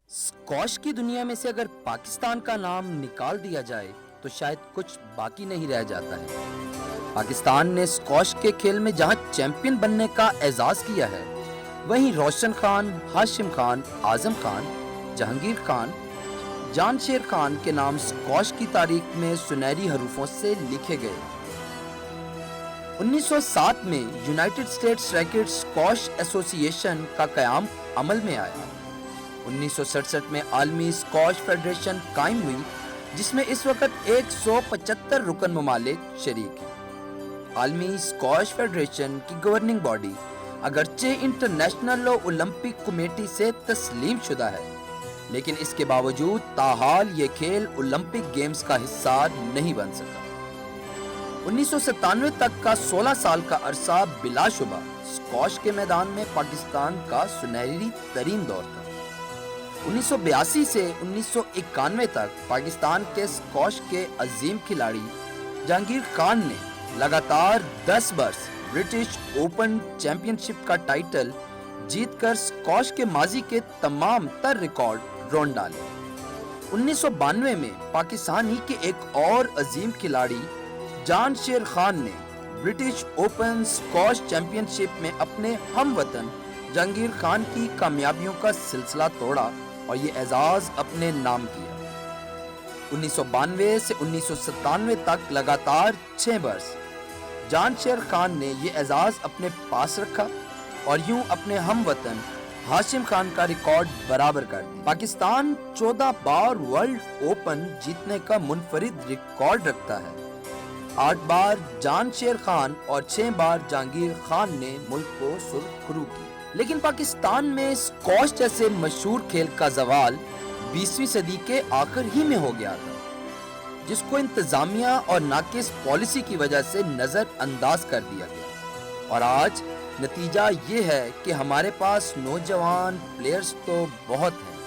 Squash की दुनिया में से अगर पाकिस्तान का नाम निकाल दिया जाए तो शायद कुछ बाकी नहीं रह जाता है। पाकिस्तान ने स्क्वॉश के खेल में जहां चैंपियन बनने का एजाज किया है, वहीं रोशन खान, हाशिम खान, आजम खान, जहांगीर खान, जानशेर खान के नाम स्क्वॉश की तारीख में सुनहरी हरूफों से लिखे गए। 1907 में United states racket squash association का कयाम अमल में आया। 1967 में आलमी स्क्वॉश फेडरेशन कायम हुई, जिसमें इस वक्त 175 रुकन ममालिक शरीक हैं। आलमी स्क्वॉश फेडरेशन की गवर्निंग बॉडी अगरचे इंटरनेशनल ओलंपिक कमेटी से तस्लीम शुदा है, लेकिन इसके बावजूद ताहाल ये खेल ओलंपिक गेम्स का हिस्सा नहीं बन सका। 1997 तक का 16 साल का अरसा बिलाशुबा स्क्वॉश के मैदान में पाकिस्तान का सुनहरी तरीन दौर था। 1982 से 1991 तक पाकिस्तान के स्क्वॉश के अजीम खिलाड़ी जहांगीर खान ने लगातार 10 वर्ष ब्रिटिश ओपन चैंपियनशिप का टाइटल जीतकर स्क्वॉश के माजी के तमाम तर रिकॉर्ड रोन डाले। 1992 में पाकिस्तान ही के एक और अजीम खिलाड़ी जानशेर खान ने ब्रिटिश ओपन स्क्वॉश चैंपियनशिप में अपने हमवतन जहांगीर खान की कामयाबियों का सिलसिला तोड़ा और ये एजाज अपने नाम किया। 1992 से 1997 तक लगातार 6 वर्ष जानशेर खान ने ये एजाज अपने पास रखा और यूं अपने हमवतन हाशिम खान का रिकॉर्ड बराबर कर दिया। पाकिस्तान 14 बार वर्ल्ड ओपन जीतने का मुनफरिद रिकॉर्ड रखता है। 8 बार जानशेर खान और 6 बार जहांगीर खान ने मुल्क को सुरखरू किया। लेकिन पाकिस्तान में स्क्वॉश जैसे मशहूर खेल का जवाल 20वीं सदी के आखिर ही में हो गया था, जिसको इंतजामिया और नाकिस पॉलिसी की वजह से नजरअंदाज कर दिया गया। और आज नतीजा ये है कि हमारे पास नौजवान प्लेयर्स तो बहुत हैं,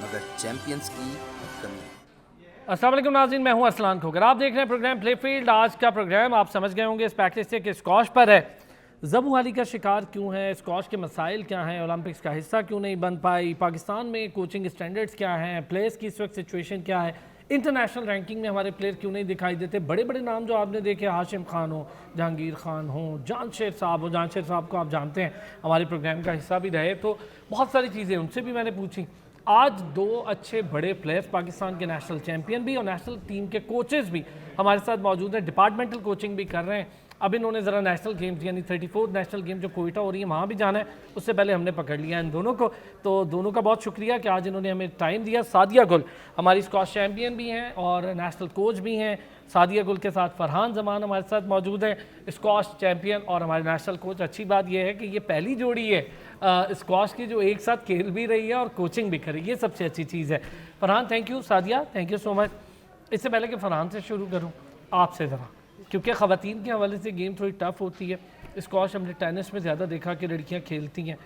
मगर चैंपियंस की कमी। अस्सलाम वालेकुम नाज़रीन, मैं हूं अरसलान खोकर। आप देख रहे हैं प्रोग्राम प्ले फील्ड। आज का प्रोग्राम आप समझ गए होंगे इस पैकेज से कि स्क्वॉश पर है। ज़बूहाली का शिकार क्यों है, स्क्वॉश के मसाइल क्या हैं, ओलंपिक्स का हिस्सा क्यों नहीं बन पाई, पाकिस्तान में कोचिंग स्टैंडर्ड्स क्या हैं, प्लेयर्स की इस वक्त सिचुएशन क्या है, इंटरनेशनल रैंकिंग में हमारे प्लेयर क्यों नहीं दिखाई देते। बड़े बड़े नाम जो आपने देखे, हाशिम खान हो, जहांगीर खान हो, जानशेर साहब हो, जानशेर साहब को आप जानते हैं, हमारे प्रोग्राम का हिस्सा भी रहे, तो बहुत सारी चीज़ें उनसे भी मैंने पूछी। आज 2 अच्छे बड़े प्लेयर्स, पाकिस्तान के नेशनल चैंपियन भी और नेशनल टीम के कोचेस भी हमारे साथ मौजूद हैं, डिपार्टमेंटल कोचिंग भी कर रहे हैं। अब इन्होंने ज़रा नेशनल गेम्स यानी 34th नेशनल गेम जो कोयटा हो रही है वहाँ भी जाना है, उससे पहले हमने पकड़ लिया इन दोनों को। तो दोनों का बहुत शुक्रिया कि आज इन्होंने हमें टाइम दिया। सादिया गुल हमारी स्क्वॉश चैम्पियन भी हैं और नेशनल कोच भी हैं। सादिया गुल के साथ फरहान जमान हमारे साथ मौजूद हैं, स्क्वॉश चैम्पियन और हमारे नेशनल कोच। अच्छी बात यह है कि ये पहली जोड़ी है स्क्वॉश की जो एक साथ खेल भी रही है और कोचिंग भी करी, ये सबसे अच्छी चीज़ है। Farhan thank you, Sadia thank you so much. इससे पहले कि फरहान से शुरू करूँ, आपसे ज़रा, क्योंकि ख़वातीन के हवाले से गेम थोड़ी टफ होती है। स्क्वॉश हमने टेनिस में ज़्यादा देखा कि लड़कियां खेलती हैं,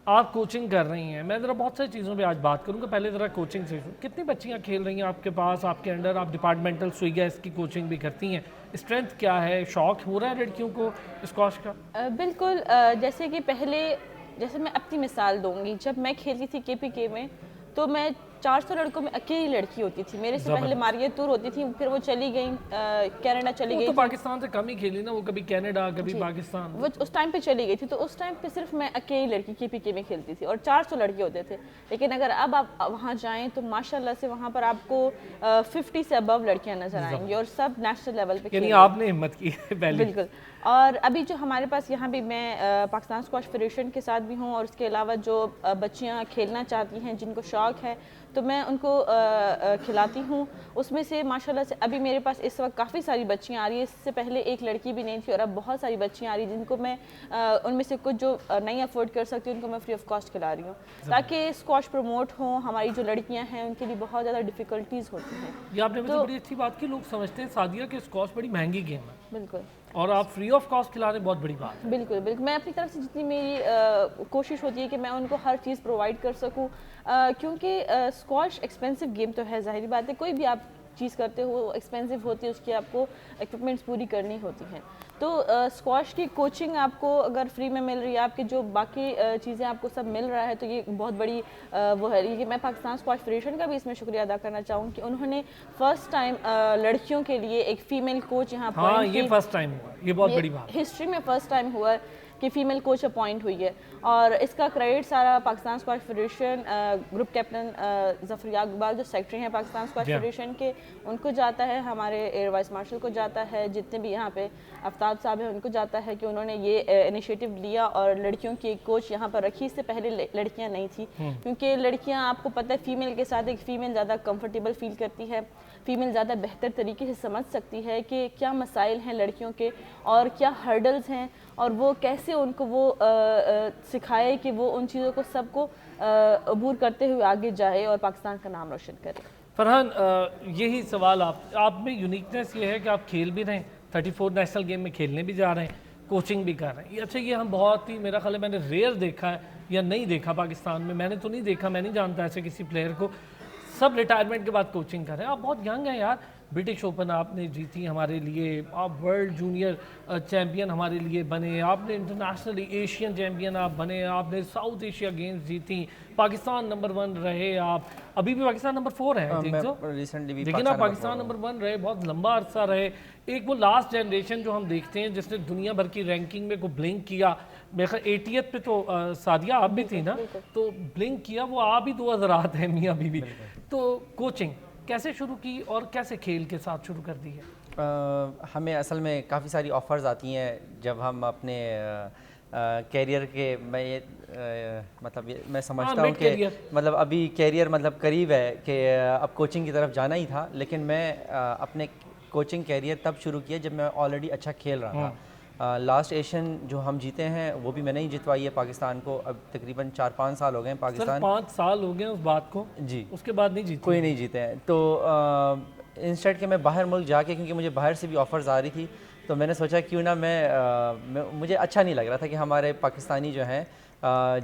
आप कोचिंग कर रही हैं। मैं ज़रा बहुत सारी चीज़ों पे आज बात करूँगा, पहले ज़रा कोचिंग से। कितनी बच्चियां खेल रही हैं आपके पास, आपके अंडर? आप डिपार्टमेंटल सुईगा इसकी कोचिंग भी करती हैं, स्ट्रेंथ क्या है, शौक हो रहा है लड़कियों को स्क्वॉश का? बिल्कुल। जैसे कि पहले, जैसे मैं अपनी मिसाल दूंगी, जब मैं खेलती थी KPK में तो मैं 400 लड़कों में अकेली लड़की होती थी। मेरे से पहले मारिया तूर होती थी, फिर वो चली गई कनाडा चली गई। तो पाकिस्तान से कम ही खेली ना वो, कभी कनाडा कभी पाकिस्तान, वो उस टाइम पे चली गई थी। तो उस टाइम पे सिर्फ मैं अकेली लड़की KPK में खेलती थी और 400 लड़के होते थे। लेकिन अगर अब आप वहाँ जाएं तो माशाल्लाह से वहाँ पर आपको 50 से अबव लड़कियाँ नजर आएंगी और सब नेशनल लेवल पे। यानी आपने हिम्मत की पहले। बिल्कुल। और अभी जो हमारे पास यहाँ भी, मैं पाकिस्तान स्क्वॉश फेडरेशन के साथ भी हूँ और उसके अलावा जो बच्चियाँ खेलना चाहती हैं, जिनको शौक़ है, तो मैं उनको खिलाती हूँ। उसमें से माशाल्लाह से अभी मेरे पास इस वक्त काफ़ी सारी बच्चियाँ आ रही है। इससे पहले एक लड़की भी नहीं थी और अब बहुत सारी बच्चियाँ आ रही हैं, जिनको मैं उनमें से कुछ जो नहीं अफोर्ड कर सकती उनको मैं फ्री ऑफ कॉस्ट खिला रही हूँ, ताकि स्क्वॉश प्रमोट हो। हमारी जो लड़कियाँ हैं उनके लिए बहुत ज़्यादा डिफ़िकल्टीज़ होती हैं। ये आपने तो बड़ी अच्छी बात की। लोग समझते हैं सादिया कि स्क्वॉश बड़ी महंगी गेम है, बिल्कुल, और आप फ्री ऑफ कॉस्ट खिला रहे, बहुत बड़ी बात है। बिल्कुल बिल्कुल। मैं अपनी तरफ से जितनी मेरी कोशिश होती है कि मैं उनको हर चीज़ प्रोवाइड कर सकूं, क्योंकि स्क्वॉश एक्सपेंसिव गेम तो है, ज़ाहिर बात है। कोई भी आप चीज़ करते हो एक्सपेंसिव होती है, उसकी आपको इक्विपमेंट्स पूरी करनी होती हैं। तो स्क्वाश की कोचिंग आपको अगर फ्री में मिल रही है, आपकी जो बाकी चीज़ें आपको सब मिल रहा है, तो ये बहुत बड़ी वो है। ये मैं पाकिस्तान स्क्वाश फेडरेशन का भी इसमें शुक्रिया अदा करना चाहूँगी कि उन्होंने फर्स्ट टाइम लड़कियों के लिए एक फ़ीमेल कोच यहाँ हाँ, ये फर्स्ट टाइम हुआ, ये बहुत बड़ी बात, हिस्ट्री में फर्स्ट टाइम हुआ है कि फ़ीमेल कोच अपॉइंट हुई है। और इसका क्रेडिट सारा Pakistan squash federation group captain Zafar Iqbal जो सेक्रेटरी हैं पाकिस्तान स्क्वाश फेडरेशन के, उनको जाता है, हमारे एयर वाइस मार्शल को जाता है, जितने भी यहाँ पे आफ्ताब साहब हैं उनको जाता है कि उन्होंने ये इनिशिएटिव लिया और लड़कियों की एक कोच यहाँ पर रखी। इससे पहले लड़कियाँ नहीं थी, क्योंकि लड़कियाँ आपको पता है फ़ीमेल के साथ एक फ़ीमेल ज़्यादा कम्फर्टेबल फील करती है, फ़ीमेल ज़्यादा बेहतर तरीके से समझ सकती है कि क्या मसाइल हैं लड़कियों के और क्या हर्डल्स हैं, और वो कैसे उनको वो सिखाए कि वो उन चीज़ों को सबको अबूर करते हुए आगे जाए और पाकिस्तान का नाम रोशन करे। फरहान, यही सवाल आप में यूनिकनेस ये है कि आप खेल भी रहे हैं, 34 नेशनल गेम में खेलने भी जा रहे हैं, कोचिंग भी कर रहे हैं। अच्छा, ये हम बहुत ही, मेरा ख्याल है मैंने रेयर देखा है या नहीं देखा पाकिस्तान में, मैंने तो नहीं देखा, मैं नहीं जानता ऐसे किसी प्लेयर को सब रिटायरमेंट के बाद कोचिंग कर रहे हैं। आप बहुत यंग हैं यार, ब्रिटिश ओपन आपने जीती हमारे लिए, आप वर्ल्ड जूनियर चैम्पियन हमारे लिए बने, आपने इंटरनेशनली एशियन चैम्पियन आप बने, आपने साउथ एशिया गेम्स जीती, पाकिस्तान नंबर 1 रहे आप, अभी भी पाकिस्तान नंबर 4 है रिसेंटली, लेकिन आप पाकिस्तान नंबर 1 रहे, बहुत लंबा अरसा रहे। एक वो लास्ट जनरेशन जो हम देखते हैं जिसने दुनिया भर की रैंकिंग में को ब्लिंक किया, मेरे ख्याल 80th पे तो सादिया आप भी थी ना, तो ब्लिंक किया, वो आप ही 2000 है मियाँ बीवी। तो कोचिंग कैसे शुरू की और कैसे खेल के साथ शुरू कर दी है? हमें असल में काफ़ी सारी ऑफ़र्स आती हैं जब हम अपने कैरियर के, मतलब मैं समझता हूँ कि मतलब अभी कैरियर मतलब करीब है कि अब कोचिंग की तरफ जाना ही था, लेकिन मैं अपने कोचिंग कैरियर तब शुरू किया जब मैं ऑलरेडी अच्छा खेल रहा था। लास्ट एशियन जो हम जीते हैं वो भी मैंने ही जितवाई है पाकिस्तान को, अब तकरीबन 4-5 साल हो गए हैं पाकिस्तान। 5 साल हो गए उस बात को जी, उसके बाद नहीं जीते, कोई नहीं जीते हैं। तो इंस्टेड के मैं बाहर मुल्क जाके, क्योंकि मुझे बाहर से भी ऑफ़र्स आ रही थी, तो मैंने सोचा क्यों ना मुझे अच्छा नहीं लग रहा था कि हमारे पाकिस्तानी जो हैं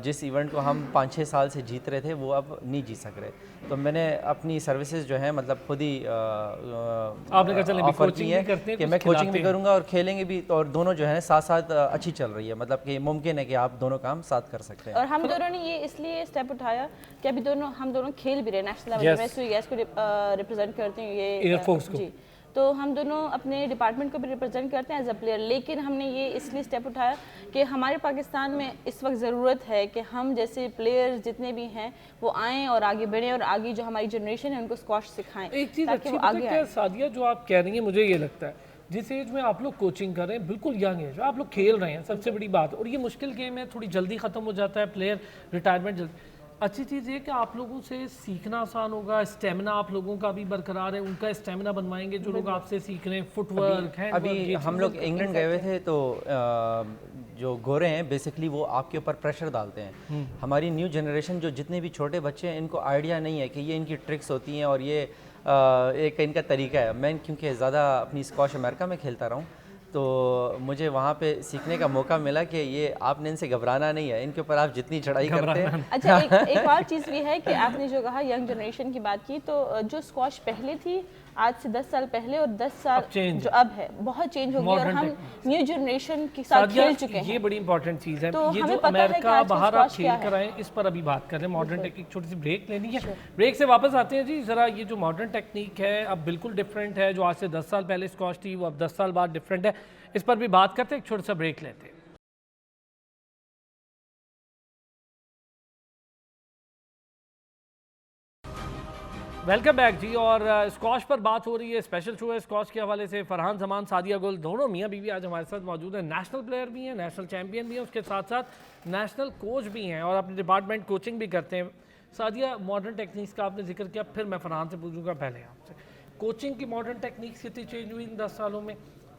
जिस इवेंट को हम 5-6 साल से जीत रहे थे वो अब नहीं जीत सक रहे, तो मैंने अपनी सर्विसेज जो हैं मतलब खुद ही ऑफर की है कि मैं कोचिंग भी करूंगा और खेलेंगे भी, और दोनों जो है साथ साथ अच्छी चल रही है, मतलब कि मुमकिन है कि आप दोनों काम साथ कर सकते हैं। और हम दोनों ने ये इसलिए स्टेप उठाया कि अभी हम दोनों खेल भी रहे नेशनल लेवल में, SUES को रिप्रेजेंट करते हैं, ये एयरफोर्स को, तो हम दोनों अपने डिपार्टमेंट को भी रिप्रेजेंट करते हैं एज अ प्लेयर। लेकिन हमने ये इसलिए स्टेप उठाया कि हमारे पाकिस्तान में इस वक्त ज़रूरत है कि हम जैसे प्लेयर्स जितने भी हैं वो आएँ और आगे बढ़ें और आगे जो हमारी जनरेशन है उनको स्क्वॉश सिखाएं। एक चीज़ अच्छी बात है सादिया जो आप कह रही हैं, मुझे ये लगता है जिस एज में आप लोग कोचिंग कर रहे हैं, बिल्कुल यंग एज, आप लोग खेल रहे हैं, सबसे बड़ी बात, और ये मुश्किल गेम है, थोड़ी जल्दी ख़त्म हो जाता है, प्लेयर रिटायरमेंट जल्दी। अच्छी चीज़ ये कि आप लोगों से सीखना आसान होगा, स्टेमिना आप लोगों का भी बरकरार है, उनका स्टेमिना बनवाएंगे जो लोग आपसे सीख रहे हैं, फुटवर्क है। अभी हम लोग इंग्लैंड गए हुए थे, तो जो गोरे हैं बेसिकली वो आपके ऊपर प्रेशर डालते हैं। हमारी न्यू जनरेशन जो जितने भी छोटे बच्चे हैं इनको आइडिया नहीं है कि ये इनकी ट्रिक्स होती हैं और ये एक इनका तरीका है। मैं क्योंकि ज़्यादा अपनी स्क्वॉश अमेरिका में खेलता रहा हूँ, तो मुझे वहाँ पे सीखने का मौका मिला कि ये आपने इनसे घबराना नहीं है, इनके ऊपर आप जितनी चढ़ाई करते हैं। अच्छा, एक और चीज़ भी है कि आपने जो कहा यंग जनरेशन की बात की, तो जो स्क्वॉश पहले थी आज से 10 साल पहले और 10 साल जो अब है बहुत चेंज हो गई, और हम न्यू जनरेशन के साथ खेल चुके हैं। ये बड़ी इंपॉर्टेंट चीज़ है, तो ये जो अमेरिका बाहर आप खेल कर आए, इस पर अभी बात कर रहे हैं। मॉडर्न टेक्निक, छोटी सी ब्रेक लेनी है, ब्रेक से वापस आते हैं जी। ज़रा ये जो मॉडर्न टेक्निक है अब बिल्कुल डिफरेंट है, जो आज से 10 साल पहले स्क्वॉश थी वो अब 10 साल बाद डिफरेंट है, इस पर भी बात करते हैं, एक छोटा सा ब्रेक लेते हैं। वेलकम बैक जी। और स्क्वॉश पर बात हो रही है, स्पेशल शो है स्क्वॉश के हवाले से। फरहान जमान, सादिया गुल, दोनों मियाँ बीवी आज हमारे साथ मौजूद हैं। नेशनल प्लेयर भी हैं, नेशनल चैम्पियन भी हैं, उसके साथ साथ नेशनल कोच भी हैं और अपने डिपार्टमेंट कोचिंग भी करते हैं। सादिया, मॉडर्न टेक्निक्स का आपने जिक्र किया, फिर मैं फरहान से पूछूंगा पहले आपसे, कोचिंग की मॉडर्न टेक्निक्स कितनी चेंज हुई इन 10 सालों में,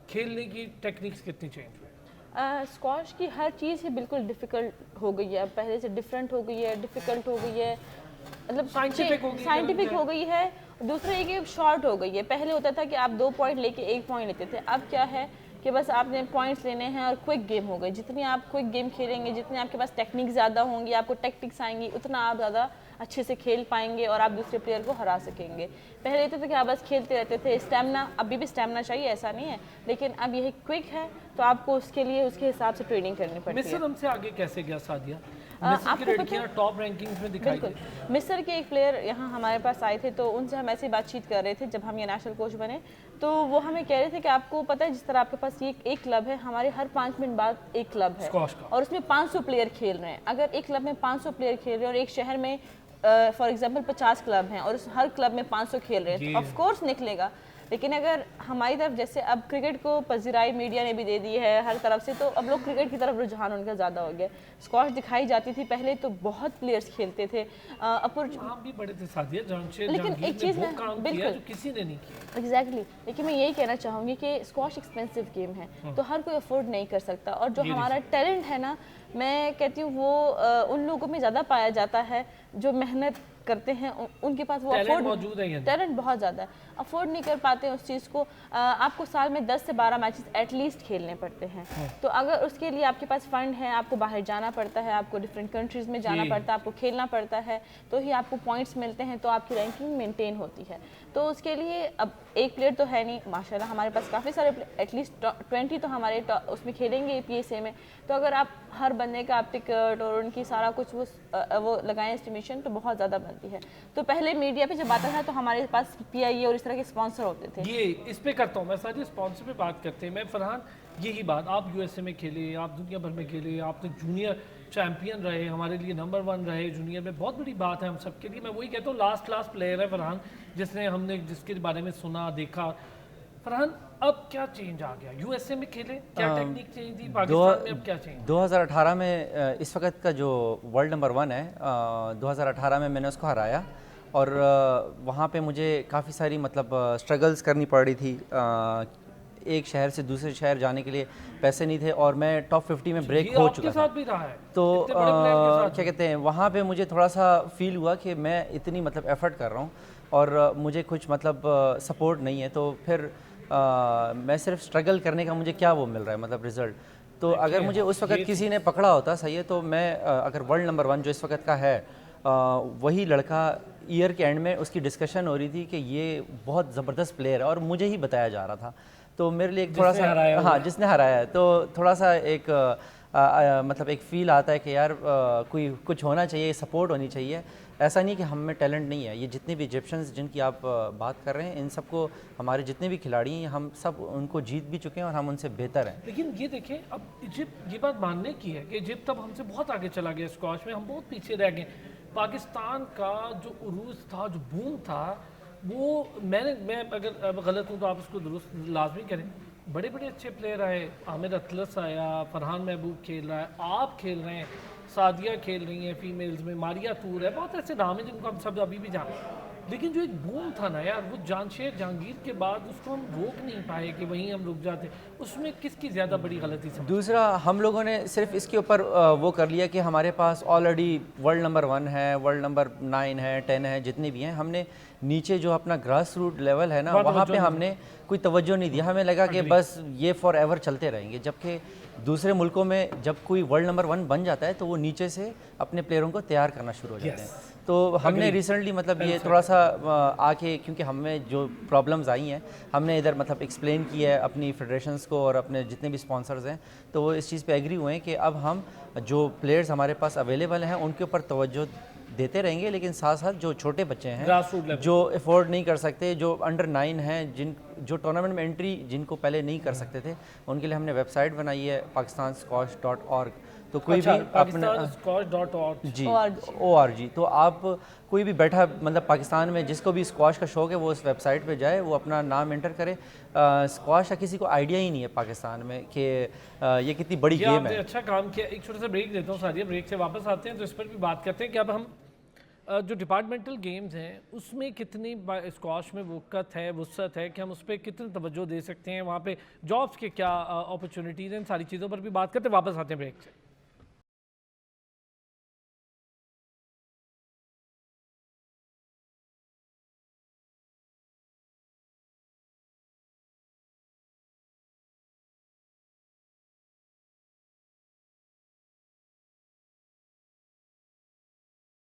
खेलने की टेक्निक्स कितनी चेंज हुई? स्क्वॉश की हर चीज़ ही बिल्कुल डिफ़िकल्ट हो गई है, पहले से डिफरेंट हो गई है, डिफ़िकल्ट हो गई है, मतलब साइंटिफिक हो गई है। दूसरा ये कि शॉर्ट हो गई है। पहले होता था कि आप 2 पॉइंट लेके 1 पॉइंट लेते थे, अब क्या है कि बस आपने पॉइंट्स लेने हैं और क्विक गेम हो गई। जितनी आप क्विक गेम खेलेंगे, जितनी आपके पास टेक्निक ज़्यादा होंगी, आपको टेक्टिक्स आएंगी, उतना आप ज़्यादा अच्छे से खेल पाएंगे और आप दूसरे प्लेयर को हरा सकेंगे। पहले तो कि आप बस खेलते रहते थे, स्टैमिना, अभी भी स्टैमिना चाहिए ऐसा नहीं है, लेकिन अब यही क्विक है, तो आपको उसके लिए उसके हिसाब से ट्रेनिंग करनी पड़ती है। मिस्र हमसे आगे कैसे गया सादिया? मिस्र की लड़कियां टॉप रैंकिंग्स में दिखाई दी। मिस्र के एक प्लेयर यहाँ हमारे पास आए थे, तो उनसे हम ऐसी बातचीत कर रहे थे जब हम ये नेशनल कोच बने, तो वो हमें कह रहे थे कि आपको पता है जिस तरह आपके पास ये एक क्लब है, हमारे हर 5 मिनट बाद एक क्लब है और उसमें 500 प्लेयर खेल रहे हैं। अगर एक क्लब में 500 प्लेयर खेल रहे हैं और एक शहर में फॉर एग्जांपल 50 क्लब हैं और उस हर क्लब में 500 खेल रहे हैं, तो ऑफ कोर्स निकलेगा। लेकिन अगर हमारी तरफ जैसे अब क्रिकेट को पजीराई मीडिया ने भी दे दी है हर तरफ से, तो अब लोग क्रिकेट की तरफ रुझान उनका ज़्यादा हो गया। स्क्वाश दिखाई जाती थी पहले तो बहुत प्लेयर्स खेलते थे, आप भी बड़े थे सादिया, लेकिन एक चीज़ में बिल्कुल जो किसी ने नहीं किया। एग्जैक्टली लेकिन मैं यही कहना चाहूँगी कि स्क्वाश एक्सपेंसिव गेम है, तो हर कोई अफोर्ड नहीं कर सकता, और जो हमारा टैलेंट है ना, मैं कहती हूँ वो उन लोगों में ज़्यादा पाया जाता है जो मेहनत करते हैं, उनके पास वो टैलेंट मौजूद है, टैलेंट बहुत ज़्यादा है, अफोर्ड नहीं कर पाते उस चीज़ को। आपको साल में 10 से 12 मैचेस एटलीस्ट खेलने पड़ते हैं, तो अगर उसके लिए आपके पास फंड है, आपको बाहर जाना पड़ता है, आपको डिफरेंट कंट्रीज़ में जाना पड़ता है, आपको खेलना पड़ता है, तो ही आपको पॉइंट्स मिलते हैं, तो आपकी रैंकिंग मेंटेन होती है। तो उसके लिए अब एक प्लेयर तो है नहीं, माशाल्लाह हमारे पास काफ़ी सारे एटलीस्ट 20 तो हमारे उसमें खेलेंगे PSA में, तो अगर आप हर बंदे का आप टिकट और उनकी सारा कुछ वो लगाएं एस्टिमेशन, तो बहुत ज़्यादा बनती है। तो पहले मीडिया पे जब आता था तो हमारे पास PIA और इस तरह के स्पॉन्सर होते थे। ये इस पे करता हूँ मैं सारी, स्पॉन्सर पे बात करते हैं। मैं फरहान यही बात, आप USA में खेले, आप दुनिया भर में खेले, आपने जूनियर चैंपियन रहे, हमारे लिए नंबर 1 रहे जूनियर में, बहुत बड़ी बात है हम सब के लिए। मैं वही कहता हूँ लास्ट क्लास प्लेयर है फरहान, जिसके बारे में सुना देखा। फरहान अब क्या चेंज आ गया? USA में खेले, क्या टेक्निक चेंज थी, पाकिस्तान में अब क्या चेंज? 2018 में इस वक्त का जो वर्ल्ड नंबर 1 है, 2018 में मैंने उसको हराया, और वहाँ पे मुझे काफ़ी सारी मतलब स्ट्रगल्स करनी पड़ रही थी। एक शहर से दूसरे शहर जाने के लिए पैसे नहीं थे, और मैं टॉप 50 में ब्रेक हो चुका था। भी रहा है। तो क्या कहते हैं, वहाँ पे मुझे थोड़ा सा फील हुआ कि मैं इतनी मतलब एफर्ट कर रहा हूँ और मुझे कुछ मतलब सपोर्ट नहीं है, तो फिर मैं सिर्फ स्ट्रगल करने का मुझे क्या वो मिल रहा है मतलब रिजल्ट। तो अगर मुझे उस वक्त किसी ने पकड़ा होता, सही है, तो मैं अगर वर्ल्ड नंबर 1 जो इस वक्त का है, वही लड़का ईयर के एंड में उसकी डिस्कशन हो रही थी कि ये बहुत ज़बरदस्त प्लेयर है और मुझे ही बताया जा रहा था, तो मेरे लिए एक थोड़ा सा हाँ जिसने हराया है, तो थोड़ा सा एक मतलब एक फ़ील आता है कि यार कोई कुछ होना चाहिए, सपोर्ट होनी चाहिए। ऐसा नहीं कि हम में टैलेंट नहीं है, ये जितने भी इजिप्शियंस जिनकी आप बात कर रहे हैं, इन सबको हमारे जितने भी खिलाड़ी हैं, हम सब उनको जीत भी चुके हैं और हम उनसे बेहतर हैं। लेकिन ये देखें, अब इजिप्ट ये बात मानने की है कि इजिप्ट अब हमसे बहुत आगे चला गया स्क्वाश में, हम बहुत पीछे रह गए। पाकिस्तान का जो उरूज था, जो बूम था, वो मैं अगर गलत हूँ तो आप उसको दुरुस्त लाजमी करें। बड़े बड़े अच्छे प्लेयर आए, आमिर अतलस आया, फरहान महबूब खेल रहा है, आप खेल रहे हैं, सादिया खेल रही हैं फीमेल्स में, मारिया तूर है, बहुत ऐसे नाम हैं जिनको हम सब अभी भी जानते हैं। लेकिन जो एक बूम था ना यार, वो जानशेर जहांगीर के बाद उसको हम रोक नहीं पाए कि वहीं हम रुक जाते। उसमें किसकी ज़्यादा बड़ी गलती समझ? दूसरा, हम लोगों ने सिर्फ इसके ऊपर वो कर लिया कि हमारे पास ऑलरेडी वर्ल्ड नंबर 1 है, वर्ल्ड नंबर 9 है, 10 है, जितने भी हैं, हमने नीचे जो अपना ग्रास रूट लेवल है ना, वहाँ पे हमने कोई तवज्जो नहीं दिया। हमें लगा कि बस ये फॉर एवर चलते रहेंगे, जबकि दूसरे मुल्कों में जब कोई वर्ल्ड नंबर 1 बन जाता है तो वो नीचे से अपने प्लेयरों को तैयार करना शुरू हो जाते हैं। तो हमने रिसेंटली मतलब ये थोड़ा सा आके, क्योंकि हमें जो प्रॉब्लम्स आई हैं, हमने इधर मतलब एक्सप्लेन किया है अपनी फेडरेशंस को और अपने जितने भी स्पॉन्सर्स हैं, तो वो इस चीज़ पे एग्री हुए हैं कि अब हम जो प्लेयर्स हमारे पास अवेलेबल हैं उनके ऊपर तवज्जो देते रहेंगे, लेकिन साथ साथ जो छोटे बच्चे हैं जो अफोर्ड नहीं कर सकते, जो अंडर 9 हैं, जो टूर्नामेंट में एंट्री जिनको पहले नहीं कर सकते थे, उनके लिए हमने वेबसाइट बनाई है pakistansquash.org। तो कोई भी अपने ORG, तो आप कोई भी बैठा मतलब पाकिस्तान में जिसको भी स्क्वाश का शौक है, वो उस वेबसाइट पे जाए, वो अपना नाम एंटर करे। स्क्वाश का किसी को आइडिया ही नहीं है पाकिस्तान में कि ये कितनी बड़ी गेम है। अच्छा काम किया। एक छोटा सा ब्रेक देता हूँ सादिया, ब्रेक से वापस आते हैं तो इस पर भी बात करते हैं कि अब हम जो डिपार्टमेंटल गेम्स हैं उसमें कितनी स्क्वाश में वक़्त है, वसअत है कि हम उस पर कितनी तवज्जो दे सकते हैं, वहाँ पे जॉब्स के क्या अपॉर्चुनिटीज़ हैं, इन सारी चीज़ों पर भी बात करते हैं। वापस आते हैं ब्रेक से।